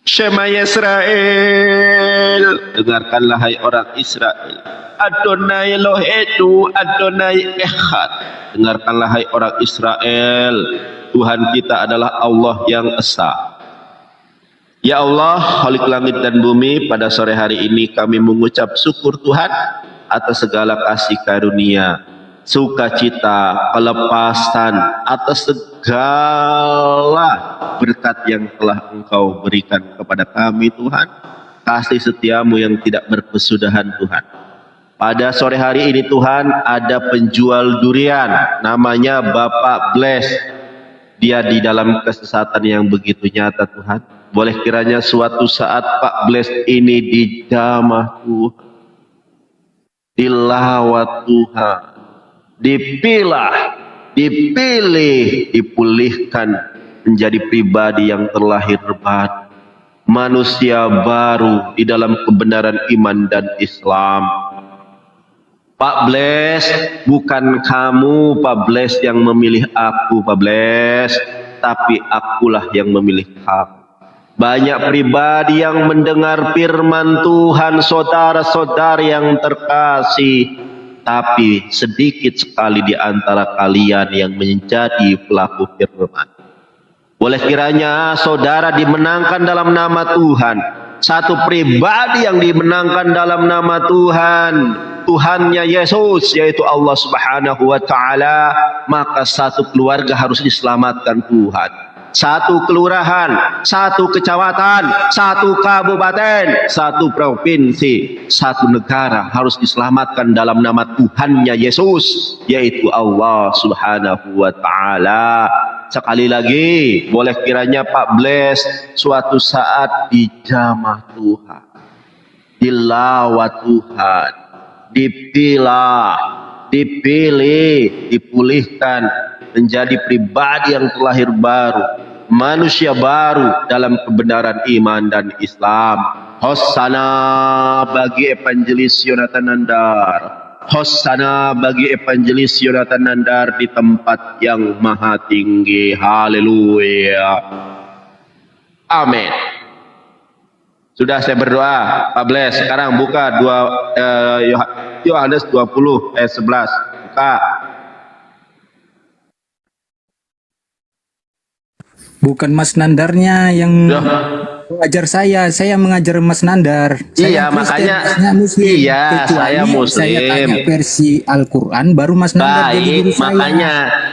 Shema Yisrael, dengarkanlah hai orang Israel. Adonai Elohenu, Adonai Echad. Dengarkanlah hai orang Israel, Tuhan kita adalah Allah yang Esa. Ya Allah, Khalik langit dan bumi, pada sore hari ini kami mengucap syukur Tuhan atas segala kasih karunia, sukacita, kelepasan, atas segala berkat yang telah Engkau berikan kepada kami Tuhan, kasih setiamu yang tidak berkesudahan Tuhan. Pada sore hari ini Tuhan, ada penjual durian namanya Bapak Bless. Dia di dalam kesesatan yang begitu nyata Tuhan. Boleh kiranya suatu saat Pak Bless ini dijamah Tuhan, dilawat Tuhan, dipilih, dipulihkan menjadi pribadi yang terlahir baru, manusia baru di dalam kebenaran iman dan Islam. Pak Bless, bukan kamu Pak Bless yang memilih aku Pak Bless, tapi akulah yang memilih kamu. Banyak pribadi yang mendengar firman Tuhan, saudara-saudari yang terkasih, tapi sedikit sekali di antara kalian yang menjadi pelaku firman. Boleh kiranya saudara dimenangkan dalam nama Tuhan. Satu pribadi yang dimenangkan dalam nama Tuhan, Tuhannya Yesus, yaitu Allah Subhanahu wa Ta'ala, maka satu keluarga harus diselamatkan Tuhan. Satu kelurahan, satu kecamatan, satu kabupaten, satu provinsi, satu negara harus diselamatkan dalam nama Tuhannya Yesus, yaitu Allah Subhanahu wa Ta'ala. Sekali lagi, boleh kiranya Pak Bless suatu saat dijamah Tuhan, dilawat Tuhan, dipilih, dipulihkan menjadi pribadi yang terlahir baru, manusia baru dalam kebenaran iman dan Islam. Hosana bagi Evangelis Yonatan Nandar, Hosana bagi Evangelis Yonatan Nandar di tempat yang maha tinggi. Haleluya, amin. Sudah saya berdoa Pak Bless. Sekarang buka Yohanes 20 ayat 11. Buka. Bukan Mas Nandarnya yang mengajar saya mengajar Mas Nandar. Iya, Kristen, makanya Muslim. iya, saya Muslim. Saya tanya versi Al-Quran, baru Mas Nandar jadi guru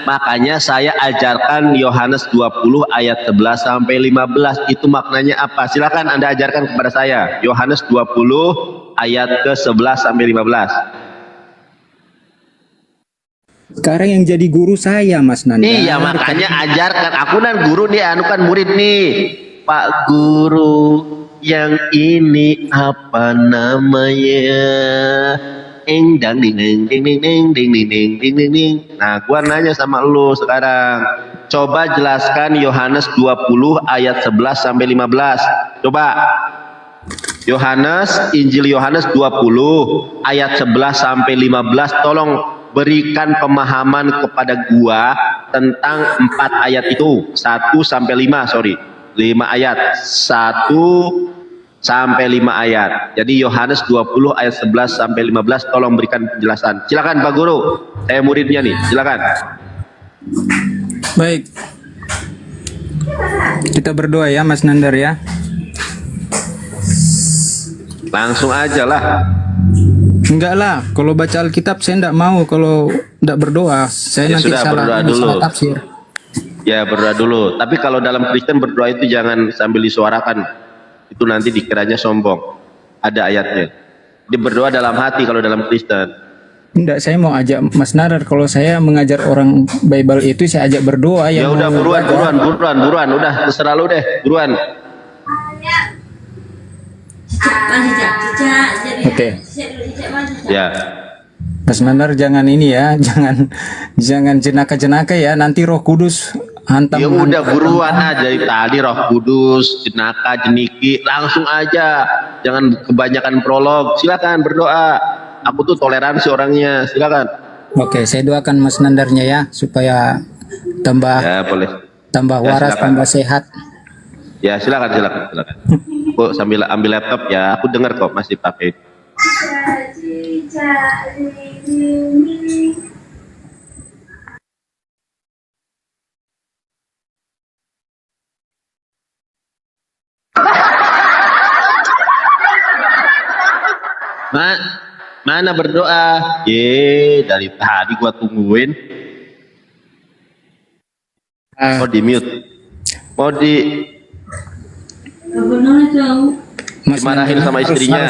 makanya saya ajarkan Yohanes 20 ayat 11 sampai 15. Itu maknanya apa? Silakan Anda ajarkan kepada saya. Yohanes 20 ayat ke-11 sampai 15. Sekarang yang jadi guru saya Mas Nandar. Iya, makanya ajarkan. Aku kan guru nih, anu kan murid nih. Pak Guru, yang ini apa namanya? Dang ding ding ding ding ding ding ding ding ding ding ding. Nah, gua nanya sama lu sekarang. Coba jelaskan Yohanes 20 ayat 11 sampai 15. Coba. Injil Yohanes 20 ayat 11 sampai 15. Tolong berikan pemahaman kepada gua tentang 4 ayat itu. 1 sampai 5, 5 ayat. 1 sampai 5 ayat. Jadi Yohanes 20 ayat 11 sampai 15, tolong berikan penjelasan. Silakan Pak Guru. Saya muridnya nih. Silakan. Baik. Kita berdoa ya Mas Nandar ya. Langsung aja lah. Enggak lah, kalau baca Alkitab saya enggak mau kalau enggak berdoa. Saya Ya nanti sudah, berdoa salah dulu. tafsir. Ya, berdoa dulu. Tapi kalau dalam Kristen berdoa itu jangan sambil disuarakan. Itu nanti dikiranya sombong. Ada ayatnya. Dia berdoa dalam hati kalau dalam Kristen. Enggak, saya mau ajak Mas Nandar. Kalau saya mengajar orang Bible itu saya ajak berdoa. Ya udah, buruan. Udah, terserah lu deh. Buruan. Oke. Ya. Mas Nandar jangan ini ya, jangan jenaka-jenaka ya. Nanti Roh Kudus hantam. Ya udah, buruan aja dari tadi. Roh Kudus, jenaka, jeniki, langsung aja. Jangan kebanyakan prolog. Silakan berdoa. Aku tuh toleransi orangnya. Silakan. Oke, saya doakan Mas Nandarnya ya supaya tambah Ya, boleh. tambah Ya, waras, silakan. tambah sehat. Ya, silakan, silakan, silakan. Kok sambil ambil laptop ya, aku dengar kok masih pakai. Ma, mana berdoa? Dari tadi gua tungguin. Oh, di mute. Mau Mas dimarahin Nanda sama harus, istrinya.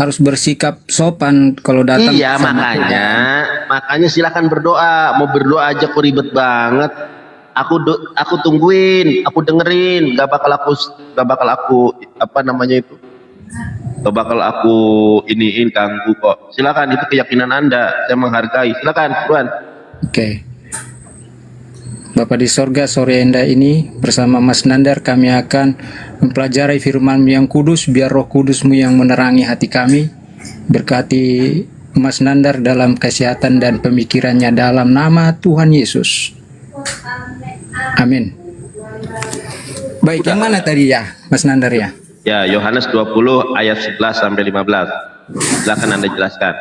harus bersikap sopan kalau datang. Iya, sama makanya silakan berdoa. Mau berdoa aja kok ribet banget. Aku tungguin, aku dengerin. Gak bakal aku apa namanya itu? Gak bakal aku iniin ganggu kok. Silakan, itu keyakinan Anda. Saya menghargai. Silakan, Tuan. Oke. Bapa di sorga, sore indah ini bersama Mas Nandar kami akan mempelajari firman yang kudus, biar roh kudusmu yang menerangi hati kami. Berkati Mas Nandar dalam kesehatan dan pemikirannya dalam nama Tuhan Yesus. Amin. Baik, yang mana tadi ya Mas Nandar ya? Ya, Yohanes 20 ayat 11 sampai 15. Silakan Anda jelaskan.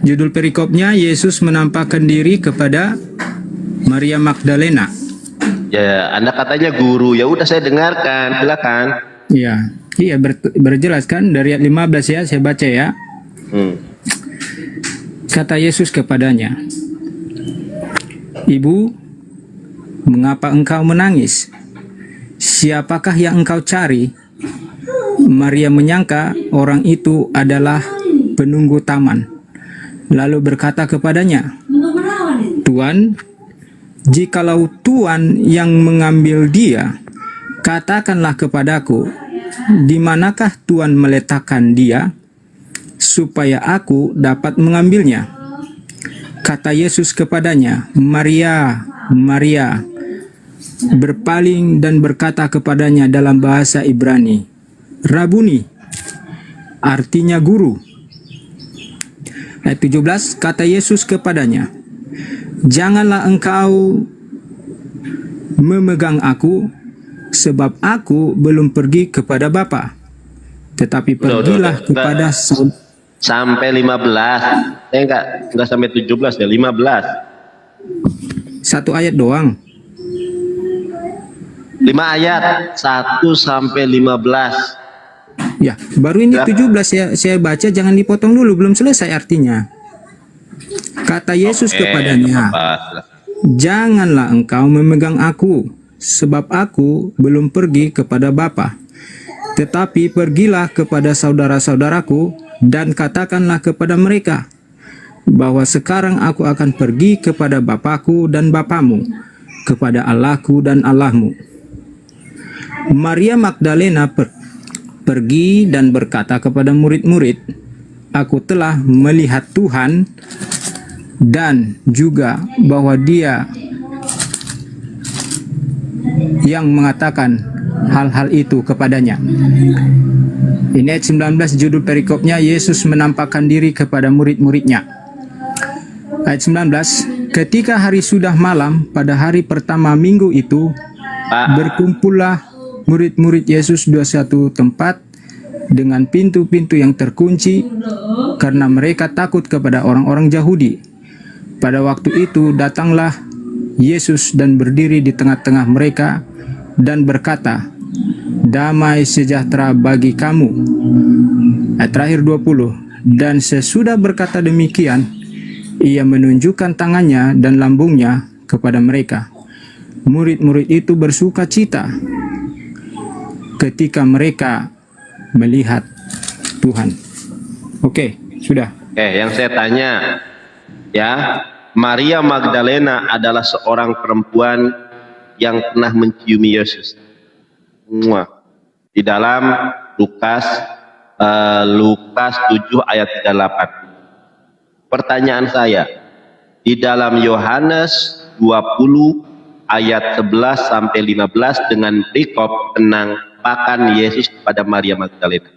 Judul perikopnya, Yesus menampakkan diri kepada Maria Magdalena. Ya, Anda katanya guru. Ya udah saya dengarkan. Silakan. Iya, berjelaskan dari ayat 15 ya, saya baca ya. Kata Yesus kepadanya, "Ibu, mengapa engkau menangis? Siapakah yang engkau cari?" Maria menyangka orang itu adalah penunggu taman. Lalu berkata kepadanya, "Tuan, jikalau Tuan yang mengambil dia, katakanlah kepadaku, di manakah Tuan meletakkan dia, supaya aku dapat mengambilnya." Kata Yesus kepadanya, "Maria, Maria." Berpaling dan berkata kepadanya dalam bahasa Ibrani, "Rabuni," artinya guru. Ayat 17, kata Yesus kepadanya, "Janganlah engkau memegang aku, sebab aku belum pergi kepada Bapa. Tetapi pergilah kepada sampai 15. Saya enggak sampai 17 ya, 15. Satu ayat doang. 5 ayat 1 sampai 15. Ya, baru ini 17 saya baca, jangan dipotong dulu, belum selesai artinya. Kata Yesus kepadanya, "Janganlah engkau memegang aku, sebab aku belum pergi kepada Bapa. Tetapi pergilah kepada saudara-saudaraku dan katakanlah kepada mereka bahwa sekarang aku akan pergi kepada Bapakku dan Bapamu, kepada Allahku dan Allahmu." Maria Magdalena pergi dan berkata kepada murid-murid, "Aku telah melihat Tuhan," dan juga bahwa Dia yang mengatakan hal-hal itu kepadanya. Ini ayat 19, judul perikopnya, Yesus menampakkan diri kepada murid-muridnya. Ayat 19, ketika hari sudah malam pada hari pertama minggu itu, berkumpullah murid-murid Yesus di satu tempat dengan pintu-pintu yang terkunci karena mereka takut kepada orang-orang Yahudi. Pada waktu itu datanglah Yesus dan berdiri di tengah-tengah mereka dan berkata, "Damai sejahtera bagi kamu." Ayat terakhir 20, dan sesudah berkata demikian, ia menunjukkan tangannya dan lambungnya kepada mereka. Murid-murid itu bersuka cita ketika mereka melihat Tuhan. Oke, sudah. Yang saya tanya, ya, Maria Magdalena adalah seorang perempuan yang pernah menciumi Yesus. Di dalam Lukas 7 ayat 38. Pertanyaan saya, di dalam Yohanes 20 ayat 11 sampai 15 dengan perikop penampakan Yesus kepada Maria Magdalena.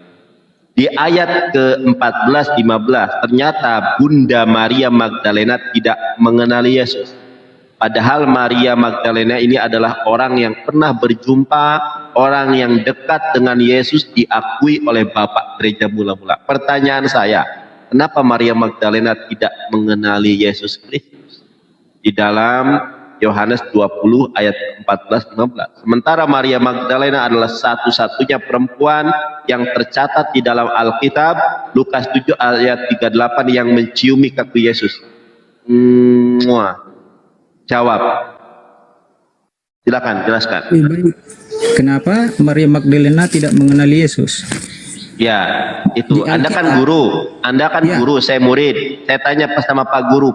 Di ayat ke-14-15 ternyata Bunda Maria Magdalena tidak mengenali Yesus. Padahal Maria Magdalena ini adalah orang yang pernah berjumpa, orang yang dekat dengan Yesus, diakui oleh Bapak Gereja mula-mula. Pertanyaan saya, kenapa Maria Magdalena tidak mengenali Yesus Kristus? Di dalam Yohanes 20 ayat 14-15. Sementara Maria Magdalena adalah satu-satunya perempuan yang tercatat di dalam Alkitab, Lukas 7 ayat 38, yang menciumi kaki Yesus. Jawab. Silakan, jelaskan. Baik. Kenapa Maria Magdalena tidak mengenali Yesus? Ya, itu. Di Anda kan Alkitab. guru. Anda kan Ya. guru, saya murid. Saya tanya sama Pak Guru,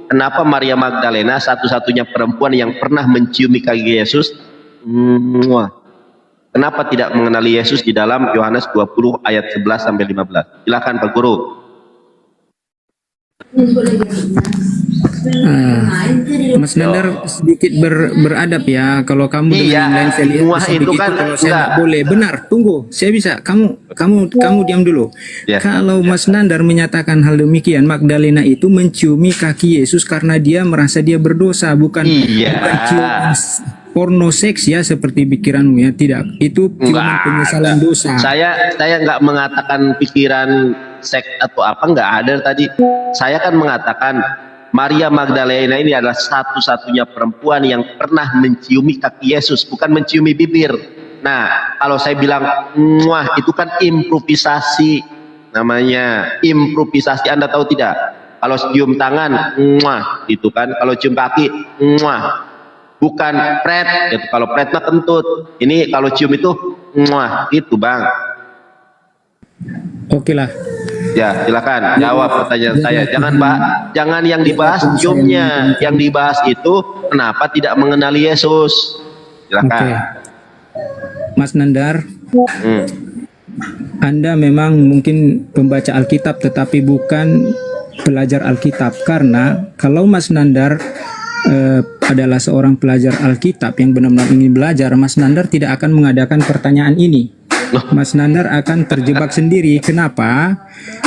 kenapa Maria Magdalena satu-satunya perempuan yang pernah menciumi kaki Yesus? Kenapa tidak mengenali Yesus di dalam Yohanes 20 ayat 11 sampai 15? Silakan Pak Guru. Mas Nandar sedikit beradab ya. Kalau kamu dengan Iya, yang lain saya lihat wah, bisa itu begitu, kan kalau saya enggak. nggak boleh. Benar, tunggu. Saya bisa. Kamu diam dulu. Ya. Kalau Mas Nandar menyatakan hal demikian, Magdalena itu menciumi kaki Yesus karena dia merasa dia berdosa, bukan Iya. bukan ciuman porno seks ya seperti pikiranmu ya. Tidak, itu ciuman Enggak penyesalan ada. dosa. Saya nggak mengatakan pikiran seks atau apa, nggak ada tadi. Saya kan mengatakan Maria Magdalena ini adalah satu-satunya perempuan yang pernah menciumi kaki Yesus, bukan menciumi bibir. Nah, kalau saya bilang muah, itu kan improvisasi, namanya improvisasi. Anda tahu tidak? Kalau cium tangan muah, itu kan. Kalau cium kaki muah, bukan pret gitu. Kalau pret mah kentut. Ini kalau cium itu muah, itu Bang. Oke lah. Ya, silakan jawab pertanyaan saya. Jangan jangan yang dibahas ciumnya, yang dibahas itu kenapa tidak mengenali Yesus. Silakan. Oke. Mas Nandar, Hmm. Anda memang mungkin pembaca Alkitab tetapi bukan pelajar Alkitab, karena kalau Mas Nandar adalah seorang pelajar Alkitab yang benar-benar ingin belajar, Mas Nandar tidak akan mengadakan pertanyaan ini. Mas Nandar akan terjebak sendiri. Kenapa?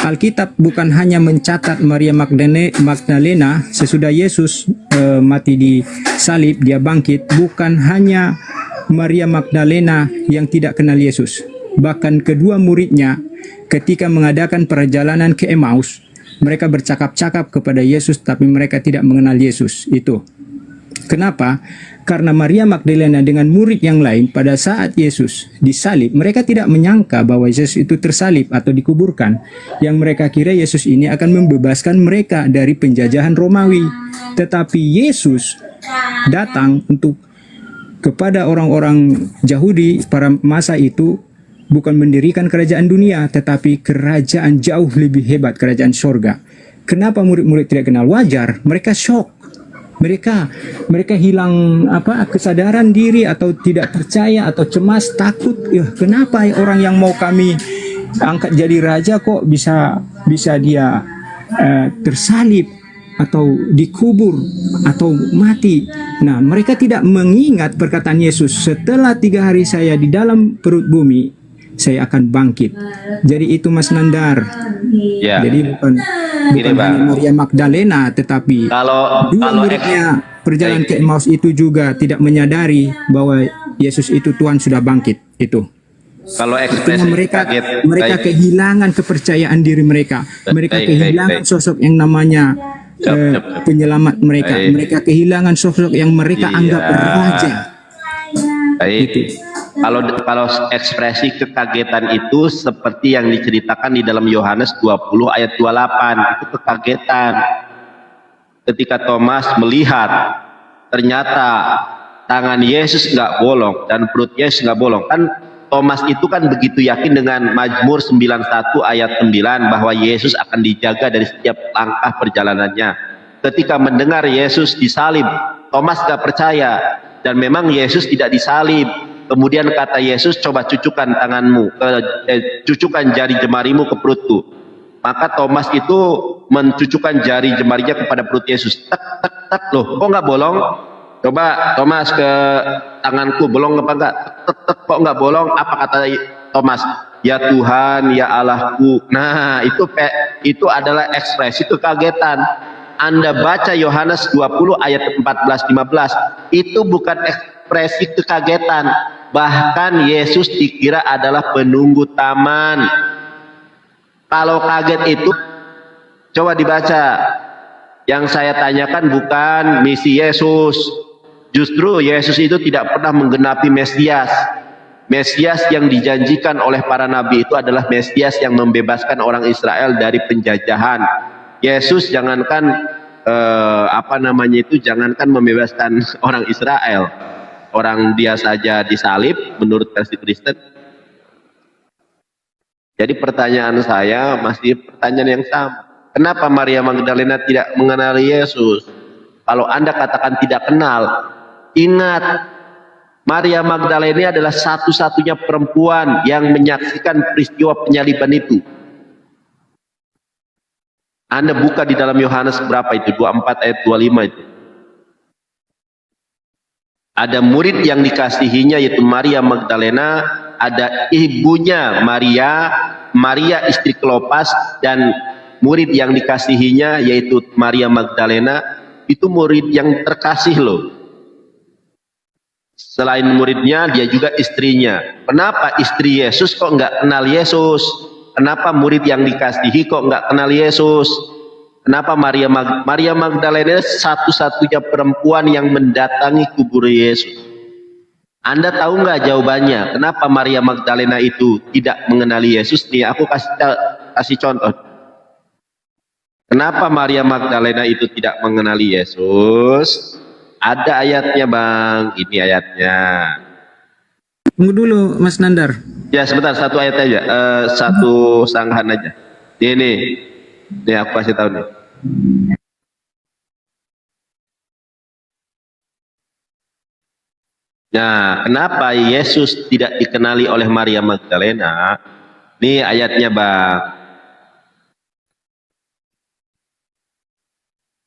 Alkitab bukan hanya mencatat Maria Magdalena sesudah Yesus mati di salib, dia bangkit. Bukan hanya Maria Magdalena yang tidak kenal Yesus. Bahkan kedua muridnya ketika mengadakan perjalanan ke Emmaus, mereka bercakap-cakap kepada Yesus tapi mereka tidak mengenal Yesus. Itu. Kenapa? Karena Maria Magdalena dengan murid yang lain pada saat Yesus disalib, mereka tidak menyangka bahwa Yesus itu tersalib atau dikuburkan. Yang mereka kira Yesus ini akan membebaskan mereka dari penjajahan Romawi. Tetapi Yesus datang untuk kepada orang-orang Yahudi pada masa itu, bukan mendirikan kerajaan dunia, tetapi kerajaan jauh lebih hebat, kerajaan sorga. Kenapa murid-murid tidak kenal? Wajar, mereka shock. Mereka hilang kesadaran diri atau tidak percaya atau cemas, takut. Ya, kenapa orang yang mau kami angkat jadi raja kok bisa dia tersalib atau dikubur atau mati. Nah, mereka tidak mengingat perkataan Yesus, setelah 3 hari saya di dalam perut bumi, saya akan bangkit. Jadi itu Mas Nandar. Ya. Jadi bukan Bang. hanya Maria Magdalena, tetapi dua muridnya perjalanan ke Emmaus itu juga tidak menyadari bahwa Yesus itu Tuhan sudah bangkit. Itu. Kalau Artinya ekspresi mereka kaget, baik. kehilangan kepercayaan diri mereka. Mereka Baik, kehilangan baik. sosok yang namanya penyelamat mereka. Baik. Mereka kehilangan sosok yang mereka Iya. anggap raja. Baik. Kalau ekspresi kekagetan itu seperti yang diceritakan di dalam Yohanes 20 ayat 28, itu kekagetan. Ketika Thomas melihat ternyata tangan Yesus nggak bolong dan perut Yesus nggak bolong. Kan Thomas itu kan begitu yakin dengan Mazmur 91 ayat 9 bahwa Yesus akan dijaga dari setiap langkah perjalanannya. Ketika mendengar Yesus disalib, Thomas nggak percaya, dan memang Yesus tidak disalib. Kemudian kata Yesus, coba cucukkan tanganmu, cucukkan jari jemarimu ke perutku. Maka Thomas itu mencucukkan jari jemarinya kepada perut Yesus. Tak, tak, tak, loh, kok nggak bolong? Coba Thomas ke tanganku, bolong apa enggak? Tak, tak, kok nggak bolong? Apa kata Thomas? Ya Tuhan, ya Allahku. Nah, itu adalah ekspresi kekagetan. Anda baca Yohanes 20 ayat 14-15, itu bukan ekspresi kekagetan. Bahkan Yesus dikira adalah penunggu taman. Kalau kaget itu, coba dibaca. Yang saya tanyakan bukan misi Yesus. Justru Yesus itu tidak pernah menggenapi Mesias. Mesias yang dijanjikan oleh para nabi itu adalah Mesias yang membebaskan orang Israel dari penjajahan. Yesus jangankan jangankan membebaskan orang Israel, orang dia saja disalib menurut versi Kristen. Jadi pertanyaan saya masih pertanyaan yang sama. Kenapa Maria Magdalena tidak mengenali Yesus? Kalau Anda katakan tidak kenal, ingat, Maria Magdalena adalah satu-satunya perempuan yang menyaksikan peristiwa penyaliban itu. Anda buka di dalam Yohanes berapa itu? 24 ayat 25 itu. Ada murid yang dikasihinya yaitu Maria Magdalena, ada ibunya Maria istri Klopas, dan murid yang dikasihinya yaitu Maria Magdalena. Itu murid yang terkasih loh. Selain muridnya, dia juga istrinya. Kenapa istri Yesus kok nggak kenal Yesus? Kenapa murid yang dikasihi kok nggak kenal Yesus? Kenapa Maria Magdalena satu-satunya perempuan yang mendatangi kubur Yesus? Anda tahu nggak jawabannya? Kenapa Maria Magdalena itu tidak mengenali Yesus? Nih, aku kasih contoh. Kenapa Maria Magdalena itu tidak mengenali Yesus? Ada ayatnya, Bang. Ini ayatnya. Tunggu dulu, Mas Nandar. Ya, sebentar, satu ayat aja. Satu sanggahan aja. Ini aku kasih tahu nih. Nah, kenapa Yesus tidak dikenali oleh Maria Magdalena? Ini ayatnya, Bang.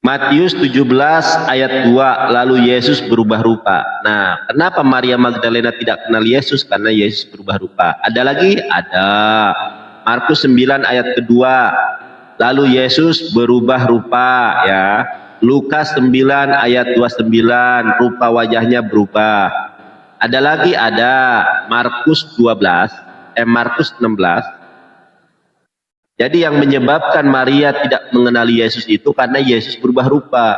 Matius 17 ayat 2, lalu Yesus berubah rupa. Nah, kenapa Maria Magdalena tidak kenal Yesus? Karena Yesus berubah rupa. Ada lagi? Ada. Markus 9 ayat kedua, lalu Yesus berubah rupa, ya. Lukas 9 ayat 29, rupa wajahnya berubah. Ada lagi? Ada. Markus 16. Jadi yang menyebabkan Maria tidak mengenali Yesus itu karena Yesus berubah rupa.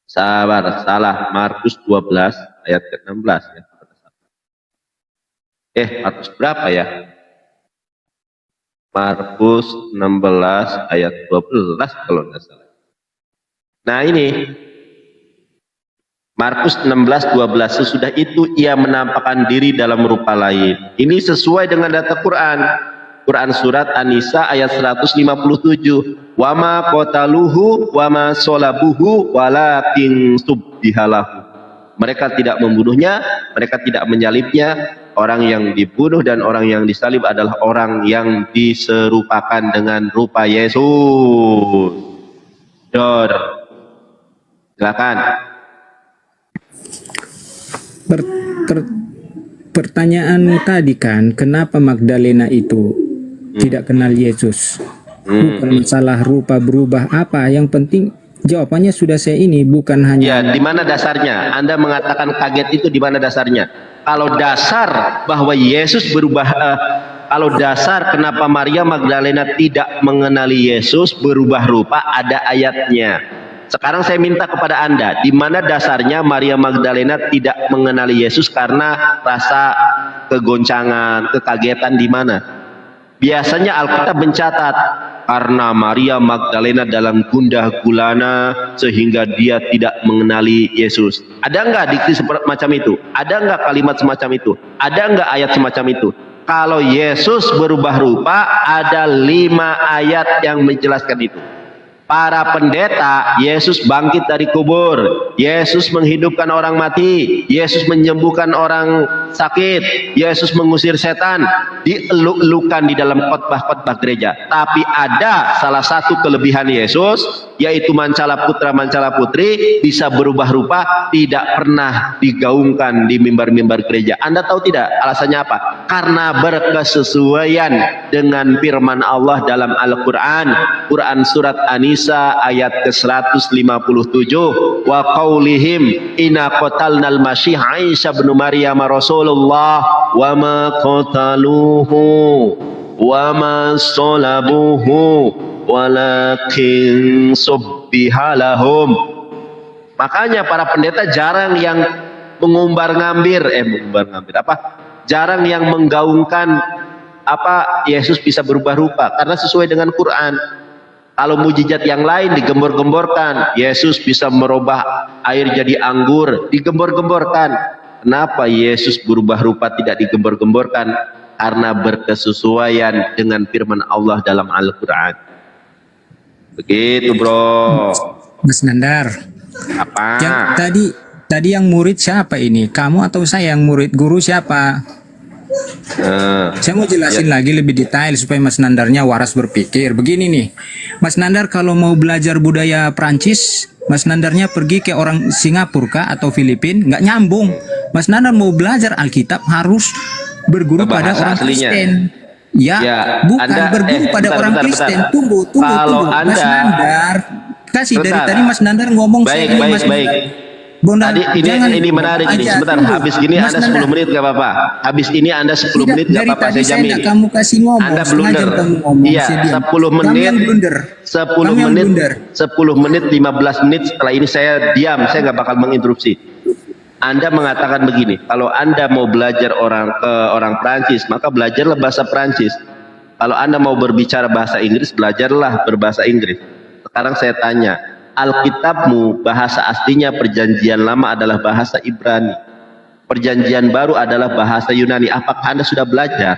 Salah. Markus 12 ayat ke-16 ya. Markus berapa ya? Markus 16 ayat 12 kalau tidak salah. Nah ini Markus 16:12, sesudah itu ia menampakkan diri dalam rupa lain. Ini sesuai dengan data Quran surat An-Nisa ayat 157. Wama qataluhu wama solabuhu walakin subbihalahu. Mereka tidak membunuhnya, mereka tidak menyalibnya. Orang yang dibunuh dan orang yang disalib adalah orang yang diserupakan dengan rupa Yesus. Dor. Silakan. Pertanyaanmu tadi kan, kenapa Magdalena itu tidak kenal Yesus? Bukan masalah rupa berubah apa, yang penting jawabannya sudah saya ini, bukan hanya. Ya, di mana dasarnya? Anda mengatakan kaget itu di mana dasarnya? Kalau dasar bahwa Yesus berubah, kalau dasar kenapa Maria Magdalena tidak mengenali Yesus berubah rupa, ada ayatnya. Sekarang saya minta kepada Anda, di mana dasarnya Maria Magdalena tidak mengenali Yesus karena rasa kegoncangan, kekagetan, di mana? Biasanya Alkitab mencatat karena Maria Magdalena dalam gundah gulana sehingga dia tidak mengenali Yesus. Ada enggak diksi semacam itu? Ada enggak kalimat semacam itu? Ada enggak ayat semacam itu? Kalau Yesus berubah rupa, ada 5 ayat yang menjelaskan itu. Para pendeta, Yesus bangkit dari kubur, Yesus menghidupkan orang mati, Yesus menyembuhkan orang sakit, Yesus mengusir setan, dieluk-elukan di dalam khotbah-khotbah gereja. Tapi ada salah satu kelebihan Yesus, yaitu mancala putra mancala putri bisa berubah rupa, tidak pernah digaungkan di mimbar-mimbar gereja. Anda tahu tidak alasannya apa? karena berkesesuaian dengan firman Allah dalam Al-Quran. Quran surat An-Nisa ayat ke-157, wa qaulihim inna qatalnal masih Isa bin Maryam Rasulullah wa ma qataluhu wa ma salabuhu walakin subbihalahum. Makanya para pendeta jarang yang jarang yang menggaungkan Yesus bisa berubah rupa, karena sesuai dengan Quran. Kalau mujizat yang lain digembor-gemborkan, Yesus bisa merubah air jadi anggur, digembor-gemborkan. Kenapa Yesus berubah rupa tidak digembor-gemborkan? Karena berkesesuaian dengan firman Allah dalam Al-Quran. Begitu bro. Mas Nandar, Apa? yang tadi yang murid siapa ini? Kamu atau saya yang murid? Guru siapa? Saya mau jelasin lagi lebih detail supaya Mas Nandarnya waras berpikir. Begini nih, Mas Nandar kalau mau belajar budaya Prancis, Mas Nandarnya pergi ke orang Singapura kah atau Filipina, nggak nyambung. Mas Nandar mau belajar Alkitab harus berguru pada orang Kristen. Ya, bukan berguru pada orang Kristen. Tunggu. Mas Nandar, kasih dari tadi Mas Nandar ngomong baik. Bondan, Tadi ini menarik ini. Sebentar, habis gini Mas Anda 10 menit gak apa-apa. Habis ini Anda 10 menit gak apa-apa, saya jamin. Kamu kasih ngomong. Anda blunder. Iya, 10 menit. 10 menit, 15 menit setelah ini saya diam, saya nggak bakal menginterupsi. Anda mengatakan begini, kalau Anda mau belajar orang Prancis, maka belajarlah bahasa Prancis. Kalau Anda mau berbicara bahasa Inggris, belajarlah berbahasa Inggris. Sekarang saya tanya, Alkitabmu bahasa aslinya Perjanjian Lama adalah bahasa Ibrani, Perjanjian Baru adalah bahasa Yunani. Apakah Anda sudah belajar?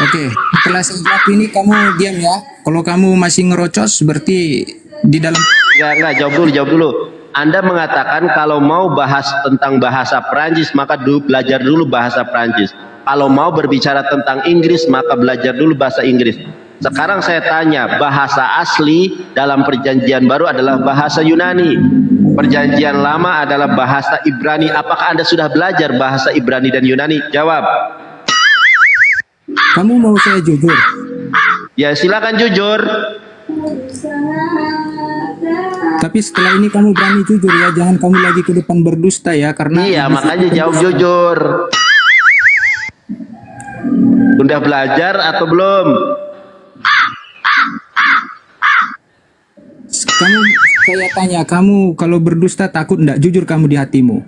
Oke, setelah saya jawab ini kamu diam ya. Kalau kamu masih ngerocos berarti di dalam. Enggak, jawab dulu. Anda mengatakan kalau mau bahas tentang bahasa Prancis maka belajar dulu bahasa Prancis. Kalau mau berbicara tentang Inggris maka belajar dulu bahasa Inggris. Sekarang saya tanya, bahasa asli dalam Perjanjian Baru adalah bahasa Yunani. Perjanjian Lama adalah bahasa Ibrani. Apakah Anda sudah belajar bahasa Ibrani dan Yunani? Jawab. Kamu mau saya jujur? Ya silakan jujur. Tapi setelah ini kamu berani jujur ya, jangan kamu lagi ke depan berdusta ya, karena iya makanya jawab jujur. Sudah belajar atau belum? Saya tanya kamu kalau berdusta takut enggak? Jujur kamu di hatimu.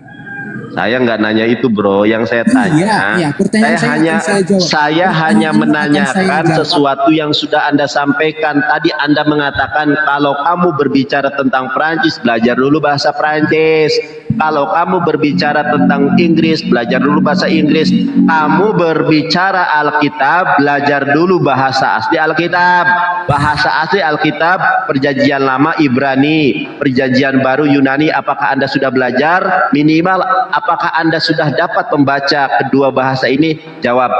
Saya nggak nanya itu bro, yang saya tanya, saya hanya menanyakan sesuatu yang sudah Anda sampaikan. Tadi Anda mengatakan kalau kamu berbicara tentang Prancis, belajar dulu bahasa Prancis. Kalau kamu berbicara tentang Inggris, belajar dulu bahasa Inggris. Kamu berbicara Alkitab, belajar dulu bahasa asli Alkitab. Bahasa asli Alkitab, Perjanjian Lama Ibrani, Perjanjian Baru Yunani. Apakah Anda sudah belajar? Minimal apakah Anda sudah dapat membaca kedua bahasa ini? Jawab.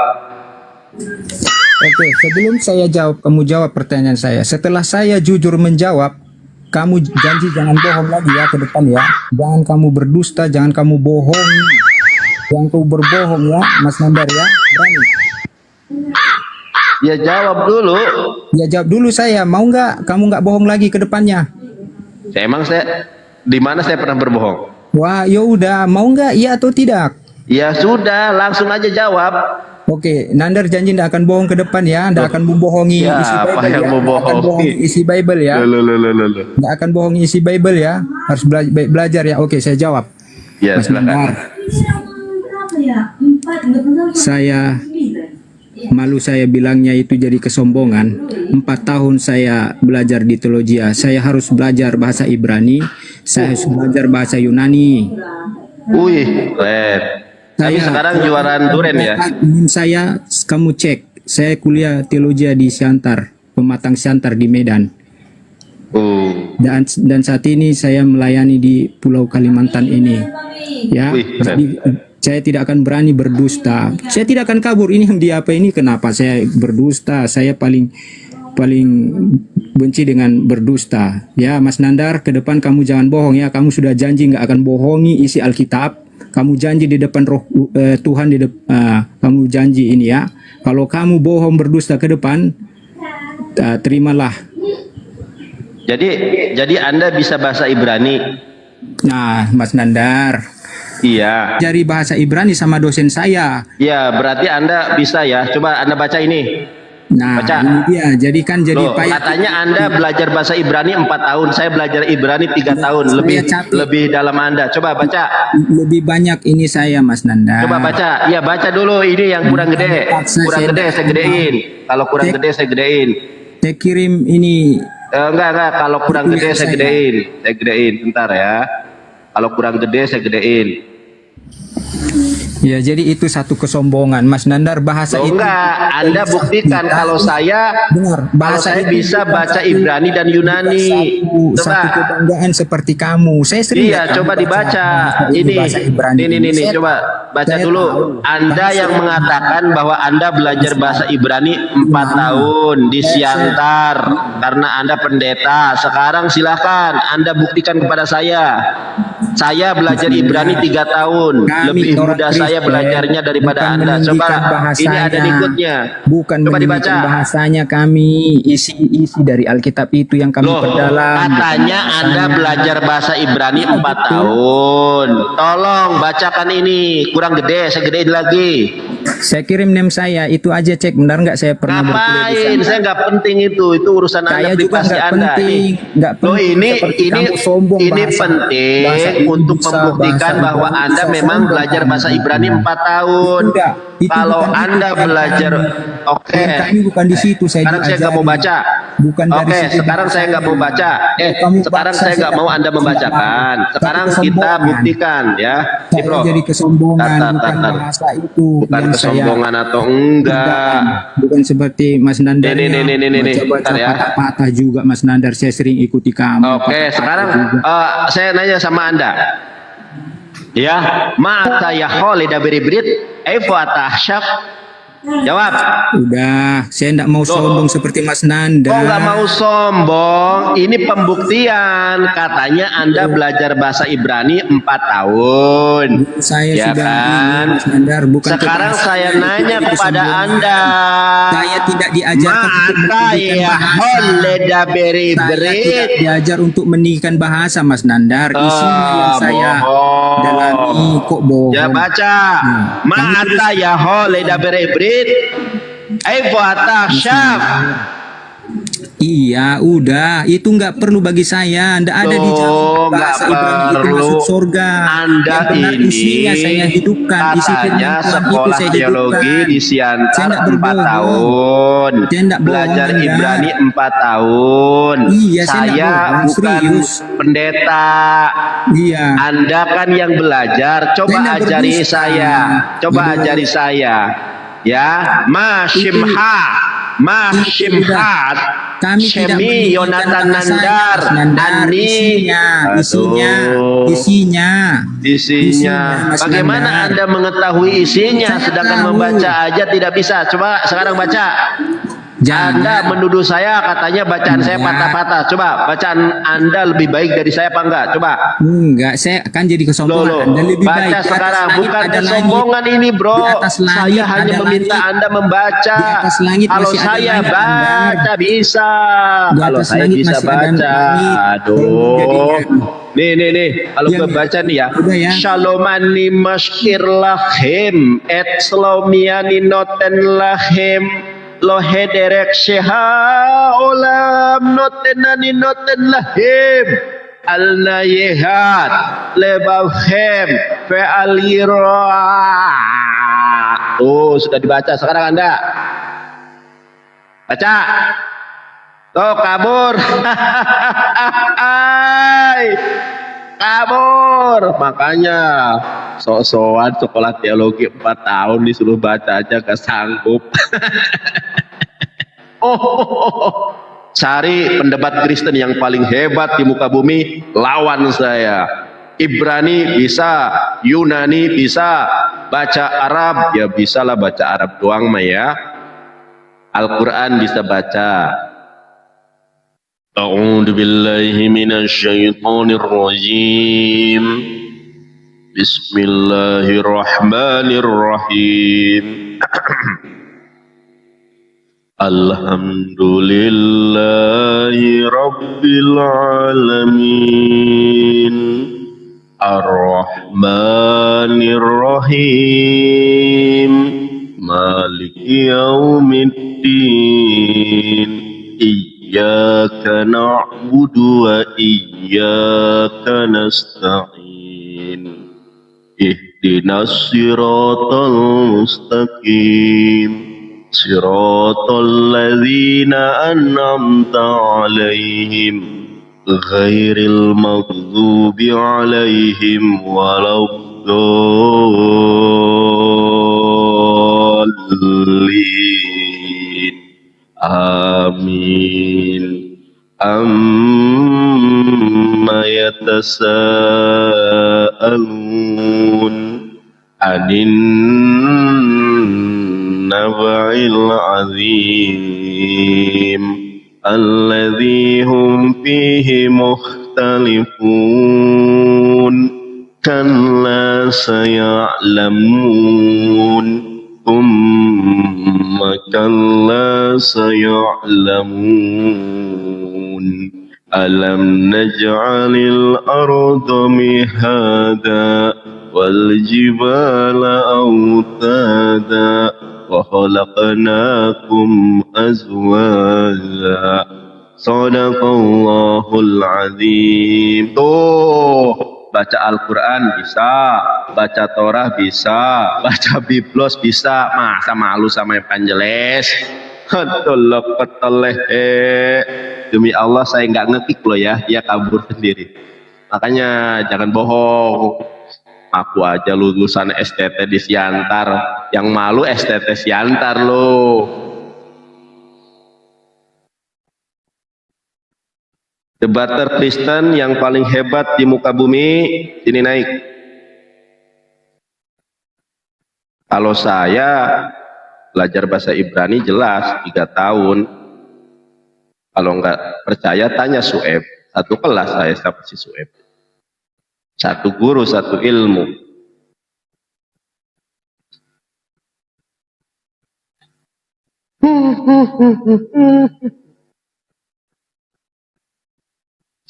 Oke, sebelum saya jawab, kamu jawab pertanyaan saya. Setelah saya jujur menjawab, kamu janji jangan bohong lagi ya ke depan ya. Jangan kamu berdusta, jangan kamu bohong. Jangan kamu berbohong ya, Mas Nandar ya. Berani? Ya jawab dulu. Ya jawab dulu saya. Mau nggak? Kamu nggak bohong lagi ke depannya? Di mana saya pernah berbohong? Wah, ya udah, mau nggak? Iya atau tidak? Ya sudah, langsung aja jawab. Oke, Nandar janji tidak akan bohong ke depan ya, tidak akan membohongi ya, isi Bible yang ya, bohong isi Bible ya, tidak akan bohong isi Bible ya, harus belajar ya. Oke, saya jawab. Ya, silakan. Saya malu saya bilangnya itu jadi kesombongan. 4 tahun saya belajar di teologia, saya harus belajar bahasa Ibrani, saya harus belajar bahasa Yunani. Wih, keren. Tapi sekarang juaran duren ya. Kamu cek, saya kuliah teologi di Siantar, Pematang Siantar di Medan. Dan saat ini saya melayani di Pulau Kalimantan ini. Ya, jadi saya tidak akan berani berdusta. Saya tidak akan kabur. Ini yang di apa ini? Kenapa saya berdusta? Saya paling paling benci dengan berdusta. Ya Mas Nandar, ke depan kamu jangan bohong ya. Kamu sudah janji nggak akan bohongi isi Alkitab. Kamu janji di depan Tuhan kamu janji ini ya. Kalau kamu bohong berdusta ke depan, terimalah. Jadi Anda bisa bahasa Ibrani? Nah, Mas Nandar. Iya. Dari bahasa Ibrani sama dosen saya. Ya, berarti Anda bisa ya. Coba Anda baca ini. Nah, Baca. ini dia. Jadi kan jadi Loh, katanya Anda belajar bahasa Ibrani 4 tahun. Saya belajar Ibrani 3 tahun. Lebih dalam Anda. Coba baca. Lebih banyak ini saya, Mas Nandar. Coba baca. Ya, baca dulu ini yang kurang gede. Kurang gede saya gedein. Kalau kurang gede saya gedein. Saya kirim ini. Enggak. Kalau kurang gede saya gedein. Saya gedein. Bentar ya. Kalau kurang gede saya gedein. Ya, jadi itu satu kesombongan, Mas Nandar. Bahasa itu. Enggak, Anda buktikan kalau saya benar, bahasa saya itu bisa baca Ibrani dan Yunani. Satu kebanggaan seperti kamu. Saya sering. Iya, coba dibaca. Ini, coba baca dulu. Anda yang mengatakan bahwa Anda belajar bahasa Ibrani 4 tahun di Siantar karena Anda pendeta. Sekarang silakan Anda buktikan kepada saya. Saya belajar Ibrani 3 tahun. Lebih mudah saya belajarnya daripada Anda. Coba ini ada ikutnya. Bukan coba dibaca bahasanya kami, isi dari Alkitab itu yang kami perdalam. Katanya Anda belajar bahasa Ibrani 4 tahun. Tolong bacakan ini. Kurang gede, saya gedein lagi. Saya kirim name saya, itu aja cek benar nggak saya pernah berkuliah di sana. Saya nggak penting itu urusan Anda, privasi Anda. Nggak penting. Ini penting untuk membuktikan bahwa Anda memang belajar bahasa Ibrani 4 tahun. Kalau Anda belajar, oke. Bukan di situ saya. Sekarang saya nggak mau baca. Oke, sekarang saya nggak mau baca. Sekarang saya nggak mau Anda membacakan. Sekarang kita buktikan ya. Bro. Jadi kesombongan bukan bahasa itu. Bukan kesombongan atau enggak. Bukan seperti Mas Nandar. Ini. Baca patah-patah juga Mas Nandar. Saya sering ikuti kamu. Oke, sekarang saya nanya sama Anda. Ya, mata ya holida beribrit, atahsyaf. Jawab. Udah, saya enggak mau sombong seperti Mas Nandar. Oh, enggak mau sombong. Ini pembuktian. Katanya Anda belajar bahasa Ibrani 4 tahun. Saya ya sudah kan? Mas Nandar, bukan. Sekarang saya nanya kepada Anda. Saya tidak diajarkan mata ya holida beribrit. Saya tidak diajar untuk meninggikan bahasa Mas Nandar. Isinya yang saya dalami kok bohong. Ya baca. Mata ya holida beribrit. Iya, udah. Itu nggak perlu bagi saya. Nggak ada di jalan bahasa Ibrani itu masuk surga. Anda ini isinya saya hidupkan. Katanya sekolah teologi di Siantar 4 tahun. Belajar Ibrani 4 tahun. Iya, saya bukan pendeta. Iya. Anda kan yang belajar. Coba ajari saya. Coba ajari saya. Ya, Masyimhat kami tidak Yonatan Nandar isinya. Bagaimana Anda mengetahui isinya sedangkan membaca aja tidak bisa? Coba sekarang baca. Anda menuduh saya katanya bacaan saya patah-patah. Coba bacaan Anda lebih baik dari saya apa enggak? Coba. Enggak, saya akan jadi kesombongan. Anda lebih baca baik. Sekarang bukan kesombongan ini, bro. Saya hanya meminta Anda membaca. Kalau saya baca bisa. Kalau saya bisa baca. Aduh. Nih. Kalau gue baca nih ya. Shalomani maskir lahim et slomiani noten lahim. Lohe derek sheha olam noten lahim al nayehat lebavhem fe'alira. Oh, sudah dibaca. Sekarang Anda baca. Tuh kabur. Kabur. Makanya sok-sokan sekolah teologi 4 tahun disuruh baca aja gak sanggup. Cari pendebat Kristen yang paling hebat di muka bumi, lawan saya. Ibrani bisa, Yunani bisa, baca Arab ya bisalah, baca Arab doang mah ya. Al-Quran bisa baca, أعوذ بالله من الشيطان الرجيم بسم الله الرحمن الرحيم الحمد لله رب العالمين الرحمن الرحيم مالك يوم الدين إياك نعبد وإياك نستعين اهدنا الصراط المستقيم صراط الذين أنعمت عليهم غير المغضوب عليهم ولا الضالين آمين أما يتساءلون عن النبأ العظيم الذي هم فيه مختلفون كلا سيعلمون ثم كلا سيعلمون ألم نجعل الأرض مهادا والجبال أوتادا وخلقناكم أزواجا Sadaqallahul azim. Tuh, baca Al-Quran bisa, baca Torah bisa, baca Biblos bisa. Masa malu sama yang panjeles? Tolok petoleh. Demi Allah saya nggak ngekick loh ya, dia kabur sendiri. Makanya jangan bohong. Aku aja lulusan STT di Siantar, yang malu STT Siantar loh. Debater Kristen yang paling hebat di muka bumi, sini naik. Kalau saya belajar bahasa Ibrani jelas 3 tahun. Kalau nggak percaya tanya Sueb. Satu kelas saya sama si Sueb. Satu guru, satu ilmu.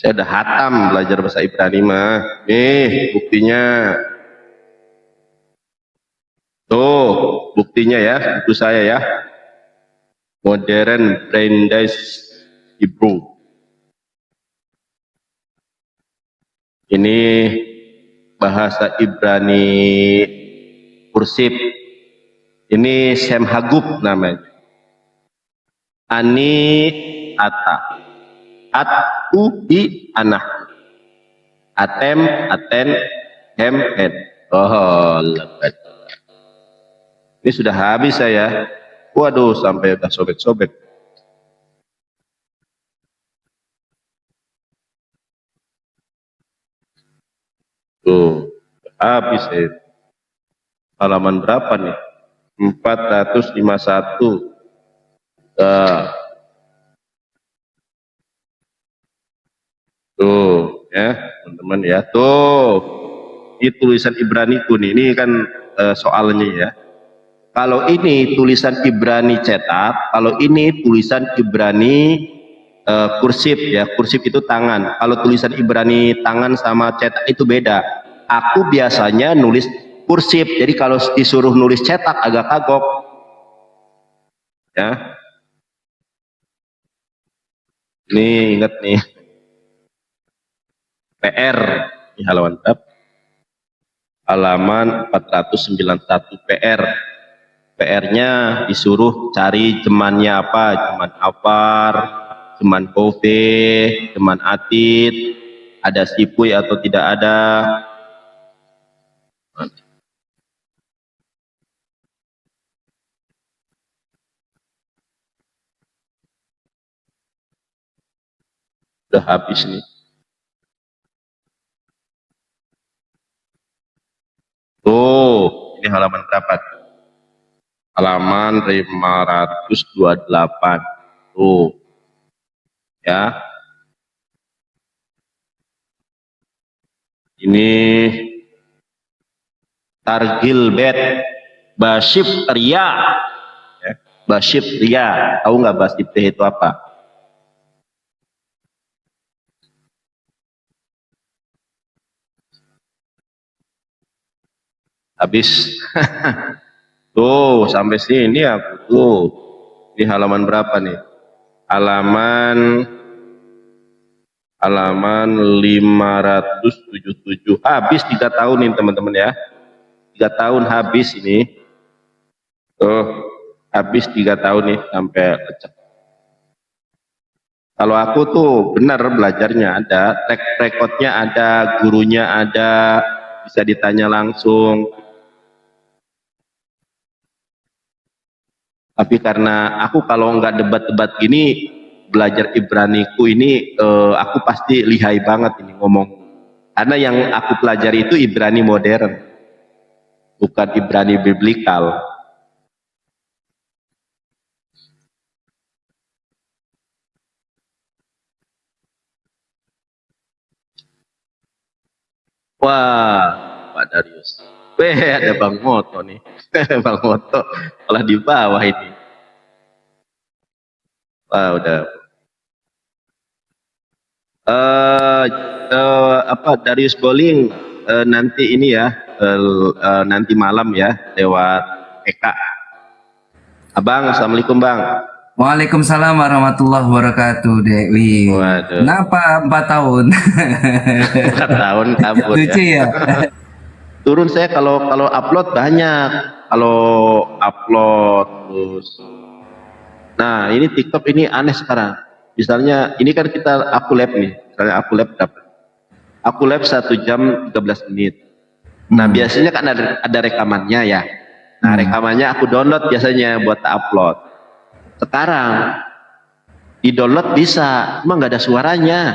Saya udah hatam belajar bahasa Ibrani mah. Nih buktinya. Tuh buktinya ya, buku saya ya. Modern Brandeis Hebrew. Ini bahasa Ibrani kursif. Ini Sem Hagub namanya. Ani ata. At-u-i anak, atem, aten, hem, hen. Oh, lebat. Ini sudah habis saya. Waduh, sampai udah sobek-sobek. Tuh, habis saya. Halaman berapa nih? 451. Tuh ya teman-teman ya, tuh ini tulisan Ibraniku nih, ini kan soalnya ya. Kalau ini tulisan Ibrani cetak, kalau ini tulisan Ibrani kursif ya. Kursif itu tangan. Kalau tulisan Ibrani tangan sama cetak itu beda. Aku biasanya nulis kursif, jadi kalau disuruh nulis cetak agak kagok ya. Nih ingat nih, PR di halaman berapa? Halaman 491 PR. PR-nya disuruh cari jemannya apa? Jeman Afar, jeman Kofe, jeman Atit, ada Sipuy atau tidak ada. Udah habis nih. Tuh, ini halaman berapa? Halaman 528. Tuh. Ya. Ini Targil Bet Basyip Ria. Ya, Basyip Ria. Tahu nggak Basyip Ria itu apa? Habis. Tuh, sampai sini aku tuh. Ini halaman berapa nih? Halaman 577. Habis 3 tahun nih teman-teman ya. 3 tahun habis ini. Tuh, habis 3 tahun nih sampai lecek. Kalau aku tuh benar belajarnya ada, track recordnya ada, gurunya ada, bisa ditanya langsung. Tapi karena aku kalau nggak debat-debat gini, belajar Ibraniku ini aku pasti lihai banget ini ngomong. Karena yang aku pelajari itu Ibrani modern, bukan Ibrani biblikal. Wah, Pak Darius. Weh, ada Bang Moto nih. Bang Moto malah di bawah ini. Wah, udah. Apa Darius Bowling nanti ini ya, nanti malam ya lewat Eka. Abang, assalamualaikum Bang. Waalaikumsalam warahmatullahi wabarakatuh, Dewi. Waduh. Kenapa 4 tahun? 4 tahun kabur Lucu ya. ya. Turun saya kalau upload banyak, kalau upload terus. Nah ini TikTok ini aneh sekarang. Misalnya ini kan aku live nih, misalnya aku live dapat. Aku live 1 jam 13 menit. Nah biasanya kan ada rekamannya ya. Nah rekamannya aku download biasanya buat upload. Sekarang di download bisa, cuma nggak ada suaranya.